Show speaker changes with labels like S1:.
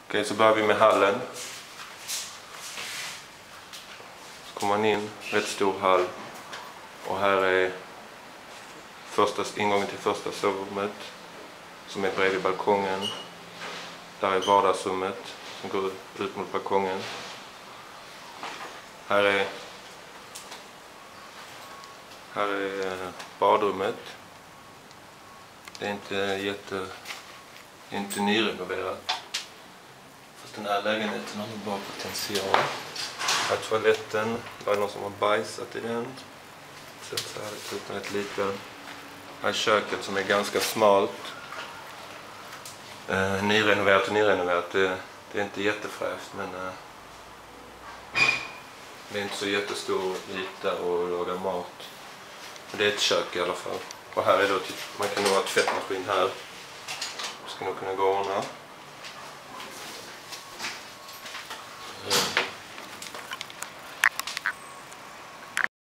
S1: Okej, så börjar vi med hallen. Så kommer man in, rätt stor hall. Och här är ingången till första sovrummet som är bredvid balkongen. Där är vardagsrummet som går ut mot balkongen. Här är badrummet. Det är inte nyrenoverat. Fast den här lägenheten har nog bra potential. Här är toaletten. Det är någon som har bajsat i den. Så här är det rätt liten. Här är köket som är ganska smalt. Nyrenoverat. Det är inte jättefräscht, men det är inte så jättestor yta att laga mat. Men det är ett kök i alla fall. Och här är då man kan nog ha tvättmaskin här. Det ska nog kunna gå att ordna.